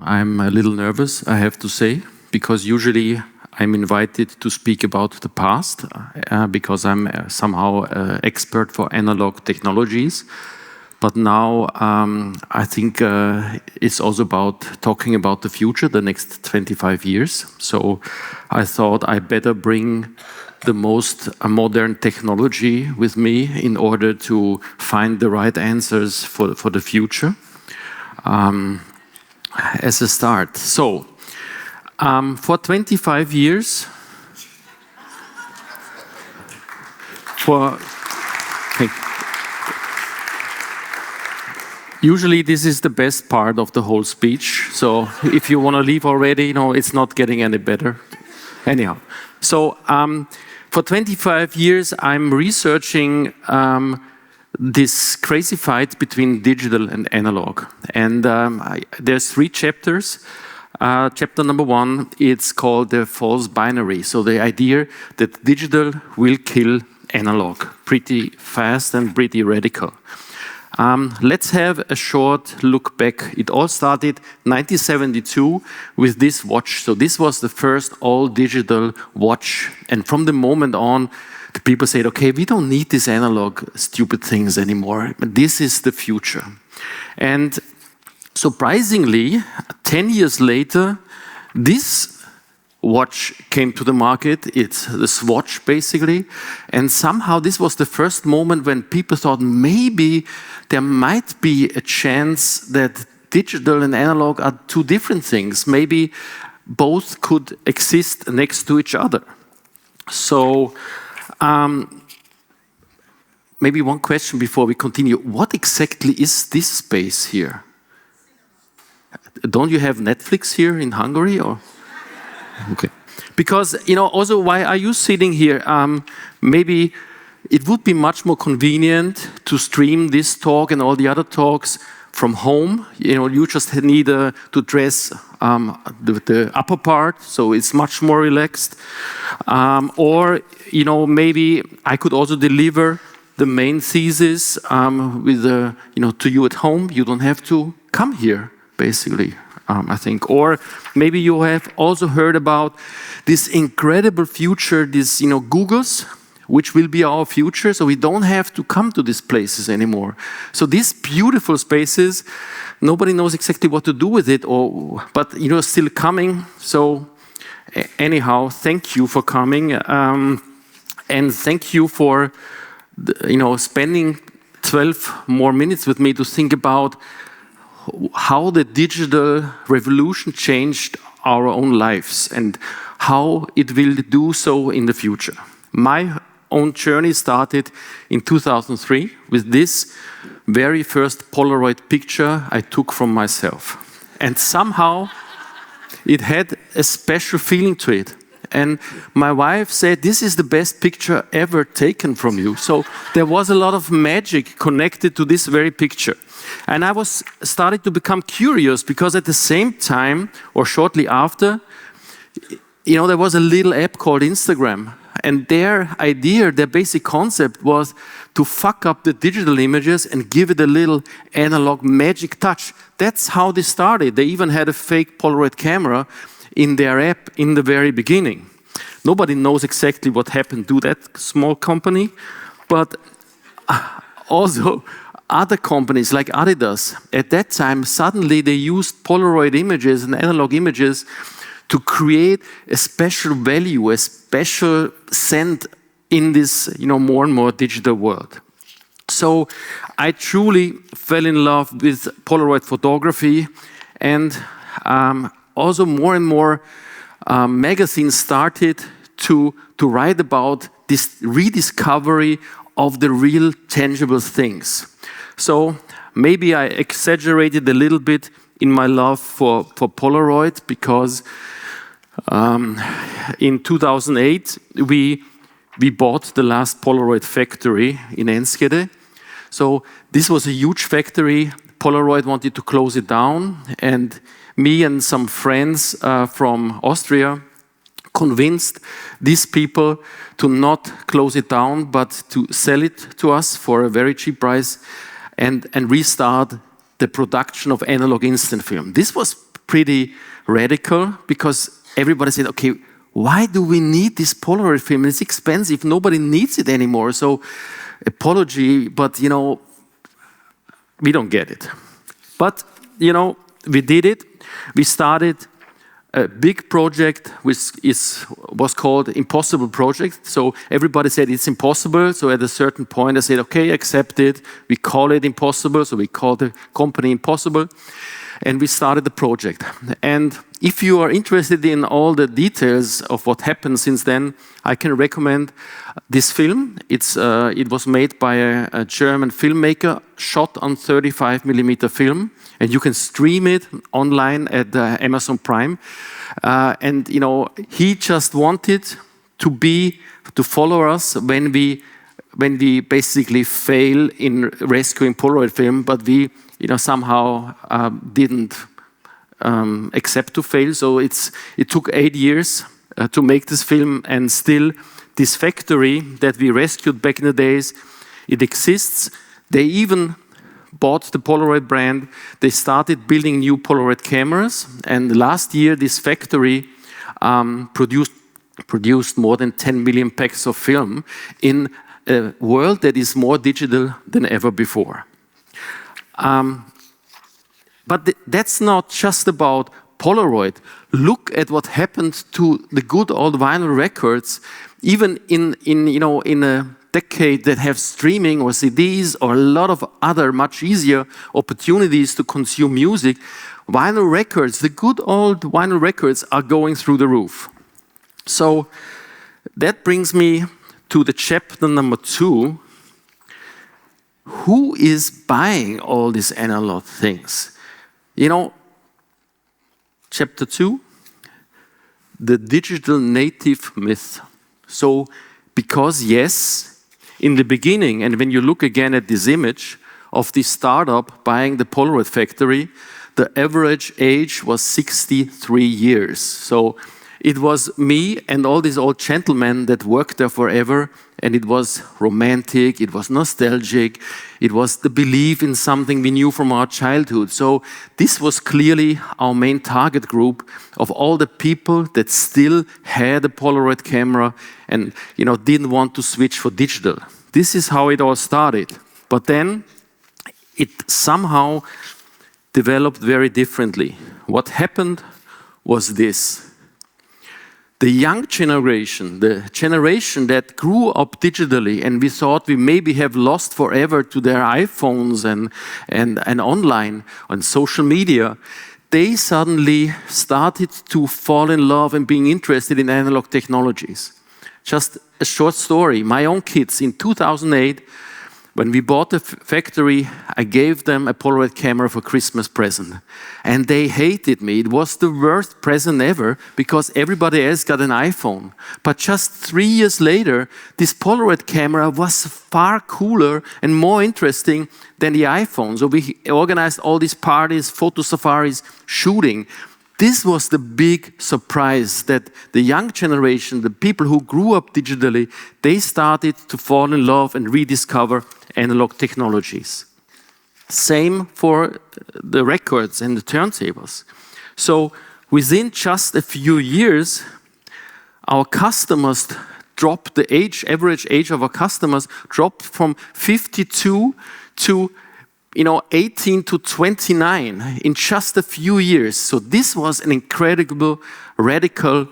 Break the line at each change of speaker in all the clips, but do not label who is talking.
I'm a little nervous, I have to say, because usually I'm invited to speak about the past because I'm somehow an expert for analog technologies. But now I think it's also about talking about the future, the next 25 years. So I thought I better bring the most modern technology with me in order to find the right answers for the future. As a start. So, for 25 years, usually this is the best part of the whole speech. So if you want to leave already, it's not getting any better. Anyhow, so for 25 years, I'm researching this crazy fight between digital and analog. And there's 3 chapters. Chapter number 1, it's called the false binary. So the idea that digital will kill analog pretty fast and pretty radical. Let's have a short look back. It all started 1972 with this watch. So this was the first all-digital watch. And from the moment on, the people said, okay, we don't need these analog stupid things anymore. This is the future. And surprisingly, 10 years later, this watch came to the market. It's the Swatch, basically. And somehow this was the first moment when people thought maybe there might be a chance that digital and analog are 2 different things. Maybe both could exist next to each other. So, maybe one question before we continue. What exactly is this space here? Don't you have Netflix here in Hungary? Or? Okay. Because, also, why are you sitting here? Maybe it would be much more convenient to stream this talk and all the other talks from home. You just need to dress the upper part, so it's much more relaxed. Or, maybe I could also deliver the main thesis with to you at home. You don't have to come here, basically, I think. Or maybe you have also heard about this incredible future, this, Google's, which will be our future, so we don't have to come to these places anymore. So these beautiful spaces, nobody knows exactly what to do with it, but still coming. So anyhow, thank you for coming, and thank you for spending 12 more minutes with me to think about how the digital revolution changed our own lives and how it will do so in the future. My own journey started in 2003 with this very first Polaroid picture I took from myself. And somehow it had a special feeling to it. And my wife said, this is the best picture ever taken from you. So there was a lot of magic connected to this very picture. And I was started to become curious because at the same time, or shortly after, there was a little app called Instagram. And their idea, their basic concept was to fuck up the digital images and give it a little analog magic touch. That's how they started. They even had a fake Polaroid camera in their app in the very beginning. Nobody knows exactly what happened to that small company, but also other companies like Adidas, at that time, suddenly they used Polaroid images and analog images to create a special value, a special scent in this, more and more digital world. So I truly fell in love with Polaroid photography, and also more and more magazines started to write about this rediscovery of the real tangible things. So maybe I exaggerated a little bit in my love for Polaroid because in 2008 we bought the last Polaroid factory in Enschede. So this was a huge factory. Polaroid wanted to close it down, and me and some friends from Austria convinced these people to not close it down, but to sell it to us for a very cheap price and restart the production of analog instant film. This was pretty radical because everybody said, okay, why do we need this Polaroid film? It's expensive. Nobody needs it anymore. So apology, but we don't get it. But we did it. We started a big project which was called Impossible Project. So everybody said it's impossible. So at a certain point I said, okay, accept it. We call it impossible. So we called the company Impossible. And we started the project. And if you are interested in all the details of what happened since then, I can recommend this film. It was made by a German filmmaker, shot on 35mm film, and you can stream it online at Amazon Prime. And he just wanted to follow us when we basically fail in rescuing Polaroid film, but we somehow didn't accept to fail. So it took 8 years to make this film, and still this factory that we rescued back in the days, it exists. They even bought the Polaroid brand. They started building new Polaroid cameras, and last year this factory produced more than 10 million packs of film in a world that is more digital than ever before. But that's not just about Polaroid. Look at what happened to the good old vinyl records, even in a decade that have streaming or CDs or a lot of other much easier opportunities to consume music. Vinyl records, the good old vinyl records, are going through the roof. So that brings me to the chapter number 2. Who is buying all these analog things? Chapter 2, the digital native myth. So, because yes, in the beginning, and when you look again at this image of this startup buying the Polaroid factory, the average age was 63 years. So it was me and all these old gentlemen that worked there forever, and it was romantic, it was nostalgic, it was the belief in something we knew from our childhood. So this was clearly our main target group of all the people that still had a Polaroid camera and didn't want to switch for digital. This is how it all started. But then it somehow developed very differently. What happened was this. The young generation, the generation that grew up digitally, and we thought we maybe have lost forever to their iPhones and online, on social media, they suddenly started to fall in love and being interested in analog technologies. Just a short story. My own kids, in 2008, when we bought the factory, I gave them a Polaroid camera for Christmas present. And they hated me. It was the worst present ever because everybody else got an iPhone. But just 3 years later, this Polaroid camera was far cooler and more interesting than the iPhone. So we organized all these parties, photo safaris, shooting. This was the big surprise, that the young generation, the people who grew up digitally, they started to fall in love and rediscover analog technologies. Same for the records and the turntables. So within just a few years, our customers dropped, the average age of our customers dropped from 52 to 18 to 29 in just a few years. So this was an incredible, radical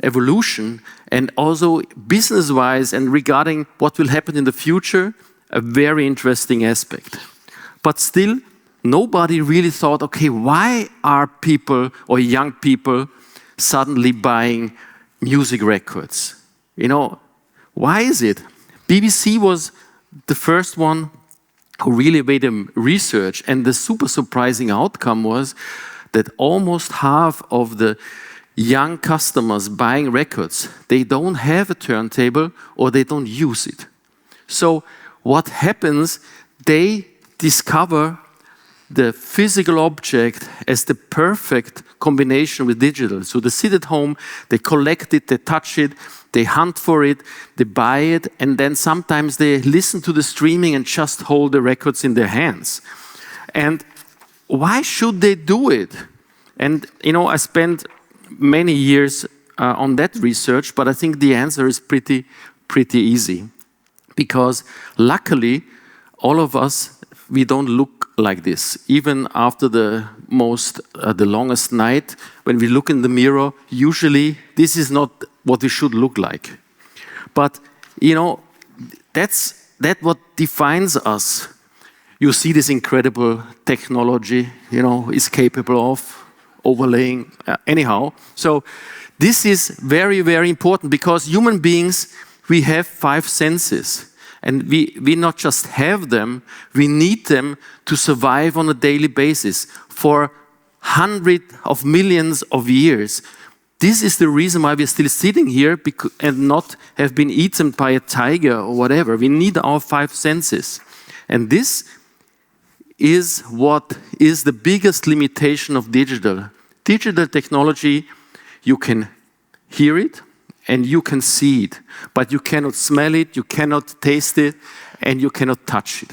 evolution, and also business-wise and regarding what will happen in the future, a very interesting aspect. But still, nobody really thought, okay, why are people or young people suddenly buying music records? Why is it? BBC was the first one who really made a research, and the super surprising outcome was that almost half of the young customers buying records, they don't have a turntable or they don't use it. So what happens, they discover the physical object as the perfect combination with digital. So they sit at home, they collect it, they touch it, they hunt for it, they buy it, and then sometimes they listen to the streaming and just hold the records in their hands. And why should they do it? And, I spent many years on that research, but I think the answer is pretty easy. Because luckily, all of us, we don't look like this. Even after the longest night, when we look in the mirror, usually this is not what we should look like. But, that's what defines us. You see this incredible technology, is capable of overlaying, anyhow. So this is very, very important because human beings, we have 5 senses. And we not just have them, we need them to survive on a daily basis for hundreds of millions of years. This is the reason why we're still sitting here and not have been eaten by a tiger or whatever. We need our 5 senses. And this is what is the biggest limitation of digital. Digital technology, you can hear it, and you can see it, but you cannot smell it, you cannot taste it, and you cannot touch it.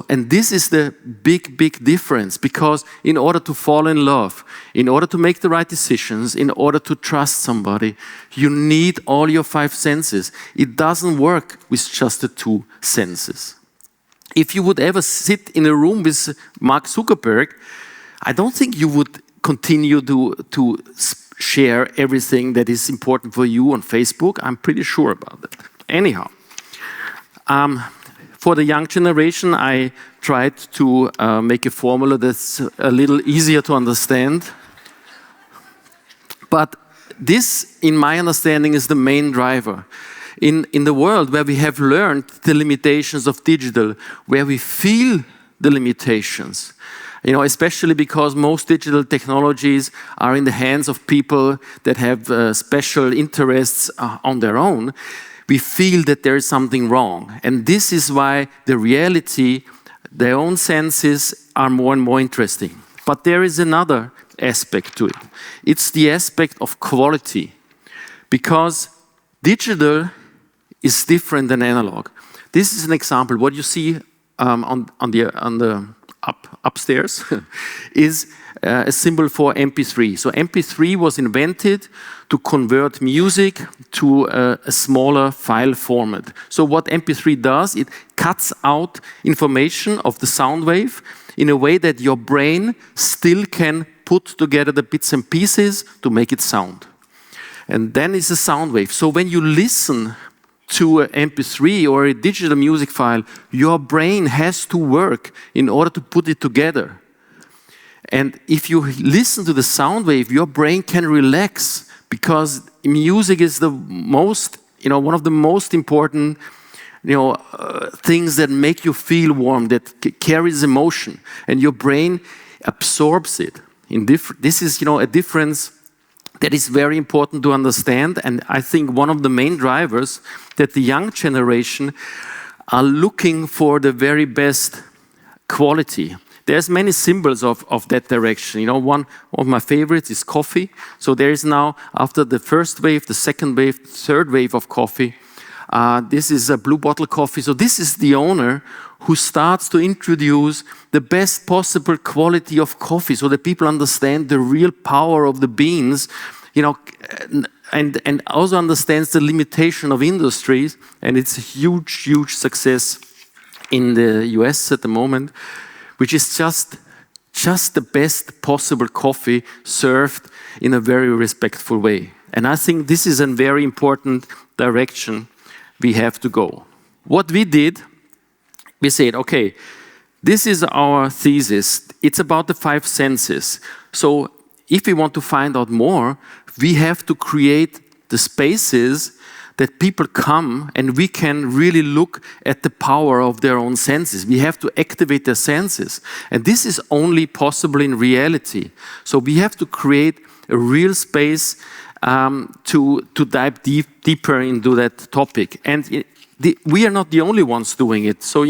And this is the big difference, because in order to fall in love, in order to make the right decisions, in order to trust somebody, you need all your 5 senses. It doesn't work with just the 2 senses. If you would ever sit in a room with Mark Zuckerberg, I don't think you would continue to share everything that is important for you on Facebook. I'm pretty sure about that. Anyhow, for the young generation, I tried to make a formula that's a little easier to understand. But this, in my understanding, is the main driver. In the world where we have learned the limitations of digital, where we feel the limitations, especially because most digital technologies are in the hands of people that have special interests on their own, we feel that there is something wrong. And this is why the reality, their own senses, are more and more interesting. But there is another aspect to it. It's the aspect of quality. Because digital is different than analog. This is an example. What you see on the upstairs is a symbol for MP3. So MP3 was invented to convert music to a smaller file format. So what MP3 does, it cuts out information of the sound wave in a way that your brain still can put together the bits and pieces to make it sound. And then it's a sound wave. So when you listen to an MP3 or a digital music file, your brain has to work in order to put it together. And if you listen to the sound wave, your brain can relax, because music is the most, one of the most important, things that make you feel warm, that carries emotion, and your brain absorbs it. This is, a difference that is very important to understand, and I think one of the main drivers that the young generation are looking for the very best quality. There's many symbols of that direction. One of my favorites is coffee. So there is now, after the first wave, the second wave, third wave of coffee, this is a blue bottle coffee. So this is the owner who starts to introduce the best possible quality of coffee so that people understand the real power of the beans, and also understands the limitation of industries. And it's a huge success in the US at the moment, which is just the best possible coffee served in a very respectful way. And I think this is a very important direction we have to go. What we did, we said, okay, this is our thesis. It's about the 5 senses. So if we want to find out more, we have to create the spaces that people come and we can really look at the power of their own senses. We have to activate their senses. And this is only possible in reality. So we have to create a real space to dive deeper into that topic. And we are not the only ones doing it. So,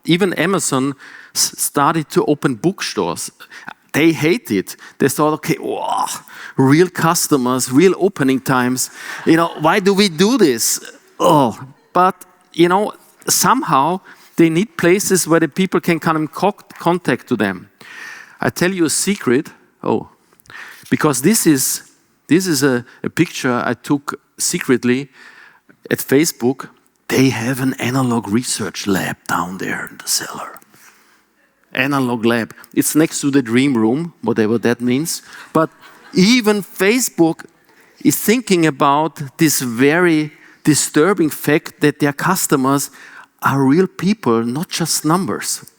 even Amazon started to open bookstores. They hate it. They thought, okay, wow, real customers, real opening times. Why do we do this? But somehow they need places where the people can come in contact to them. I tell you a secret. Because this is a picture I took secretly at Facebook. They have an analog research lab down there in the cellar. Analog lab. It's next to the dream room, whatever that means. But even Facebook is thinking about this very disturbing fact that their customers are real people, not just numbers.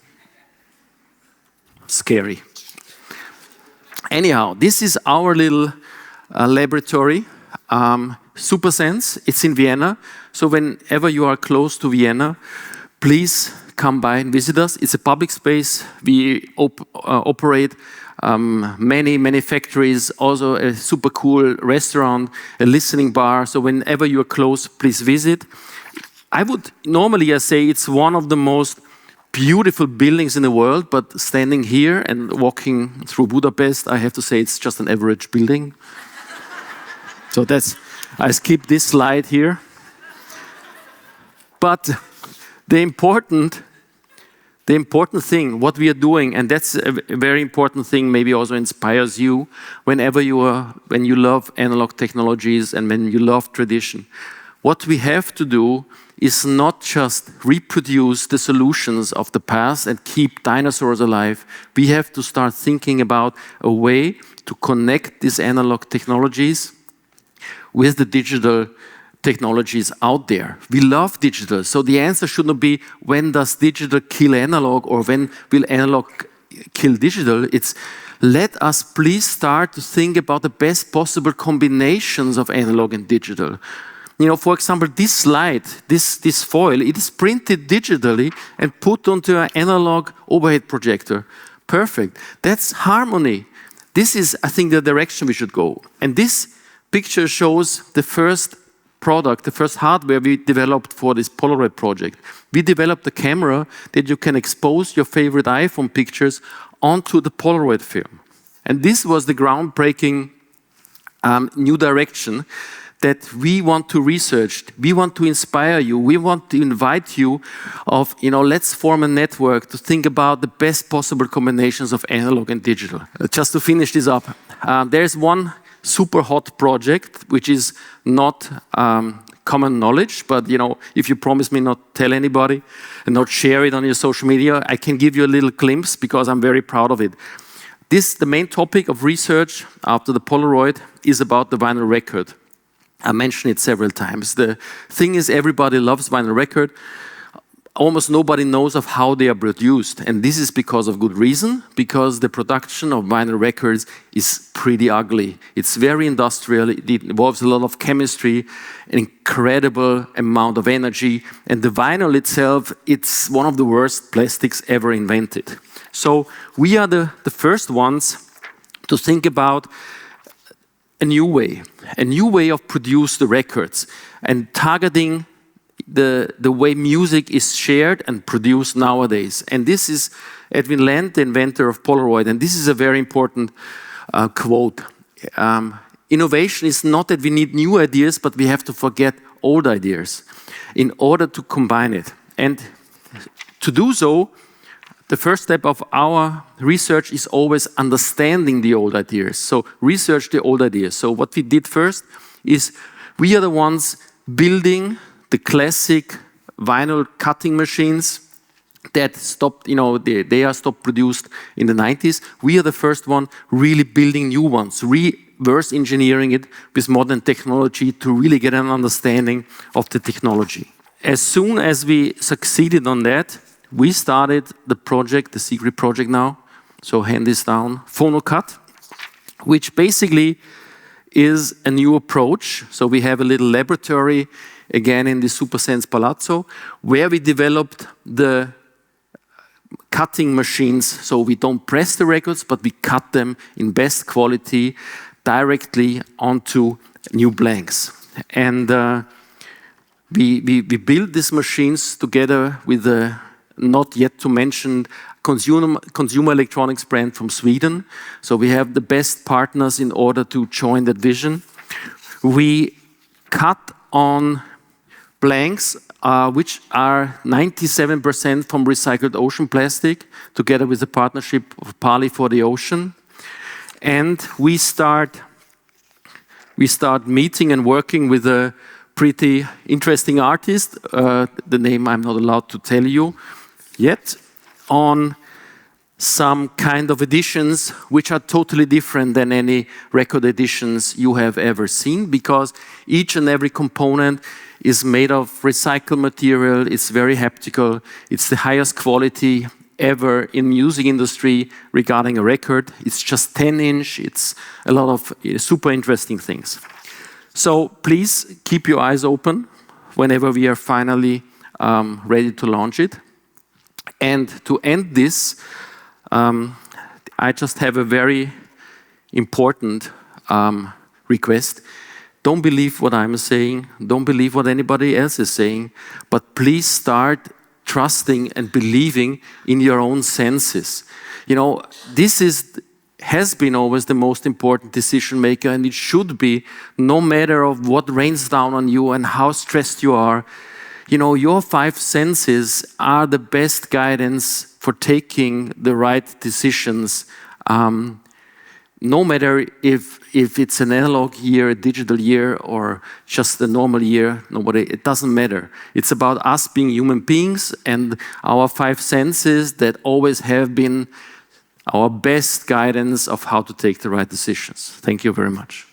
Scary. Anyhow, this is our little laboratory, SuperSense. It's in Vienna. So whenever you are close to Vienna, please come by and visit us. It's a public space. We operate many factories, also a super cool restaurant, a listening bar. So whenever you are close, please visit. I would normally say it's one of the most beautiful buildings in the world, but standing here and walking through Budapest, I have to say it's just an average building. So I skip this slide here. But the important thing, what we are doing, and that's a very important thing, maybe also inspires you when you love analog technologies and when you love tradition. What we have to do is not just reproduce the solutions of the past and keep dinosaurs alive. We have to start thinking about a way to connect these analog technologies with the digital technologies out there. We love digital, so the answer should not be when does digital kill analog or when will analog kill digital. It's let us please start to think about the best possible combinations of analog and digital. You know, for example, this slide, this foil, it is printed digitally and put onto an analog overhead projector. Perfect. That's harmony. This is, I think, the direction we should go. And this picture shows the first product, the first hardware we developed for this Polaroid project. We developed a camera that you can expose your favorite iPhone pictures onto the Polaroid film. And this was the groundbreaking new direction that we want to research. We want to inspire you. We want to invite you of, let's form a network to think about the best possible combinations of analog and digital. Just to finish this up, there's one super hot project, which is not common knowledge, but if you promise me not tell anybody and not share it on your social media, I can give you a little glimpse because I'm very proud of it. The main topic of research after the Polaroid is about the vinyl record. I mentioned it several times. The thing is, everybody loves vinyl record. Almost nobody knows of how they are produced. And this is because of good reason, because the production of vinyl records is pretty ugly. It's very industrial. It involves a lot of chemistry, an incredible amount of energy. And the vinyl itself, it's one of the worst plastics ever invented. So we are the first ones to think about a new way of produce the records and targeting the way music is shared and produced nowadays. And this is Edwin Land, the inventor of Polaroid, and this is a very important quote. Innovation is not that we need new ideas, but we have to forget old ideas in order to combine it. And to do so, the first step of our research is always understanding the old ideas. So research the old ideas. So what we did first is we are the ones building the classic vinyl cutting machines that stopped, they are stopped produced in the 90s. We are the first one really building new ones, reverse engineering it with modern technology to really get an understanding of the technology. As soon as we succeeded on that, we started the project, the secret project now, so hand this down, PhonoCut, which basically is a new approach. So we have a little laboratory, again in the SuperSense Palazzo, where we developed the cutting machines. So we don't press the records, but we cut them in best quality directly onto new blanks. And we build these machines together with the not yet to mention consumer electronics brand from Sweden. So we have the best partners in order to join that vision. We cut on blanks, which are 97% from recycled ocean plastic, together with a partnership of Pali for the Ocean. And we start meeting and working with a pretty interesting artist, the name I'm not allowed to tell you yet, on some kind of editions which are totally different than any record editions you have ever seen, because each and every component is made of recycled material, it's very haptical, it's the highest quality ever in music industry regarding a record. It's just 10-inch, it's a lot of super interesting things. So please keep your eyes open whenever we are finally ready to launch it. And to end this, I just have a very important request. Don't believe what I'm saying, don't believe what anybody else is saying, but please start trusting and believing in your own senses. You know, this has been always the most important decision maker, and it should be, no matter of what rains down on you and how stressed you are. You know, your 5 senses are the best guidance for taking the right decisions. No matter if it's an analog year, a digital year, or just a normal year, it doesn't matter. It's about us being human beings and our 5 senses that always have been our best guidance of how to take the right decisions. Thank you very much.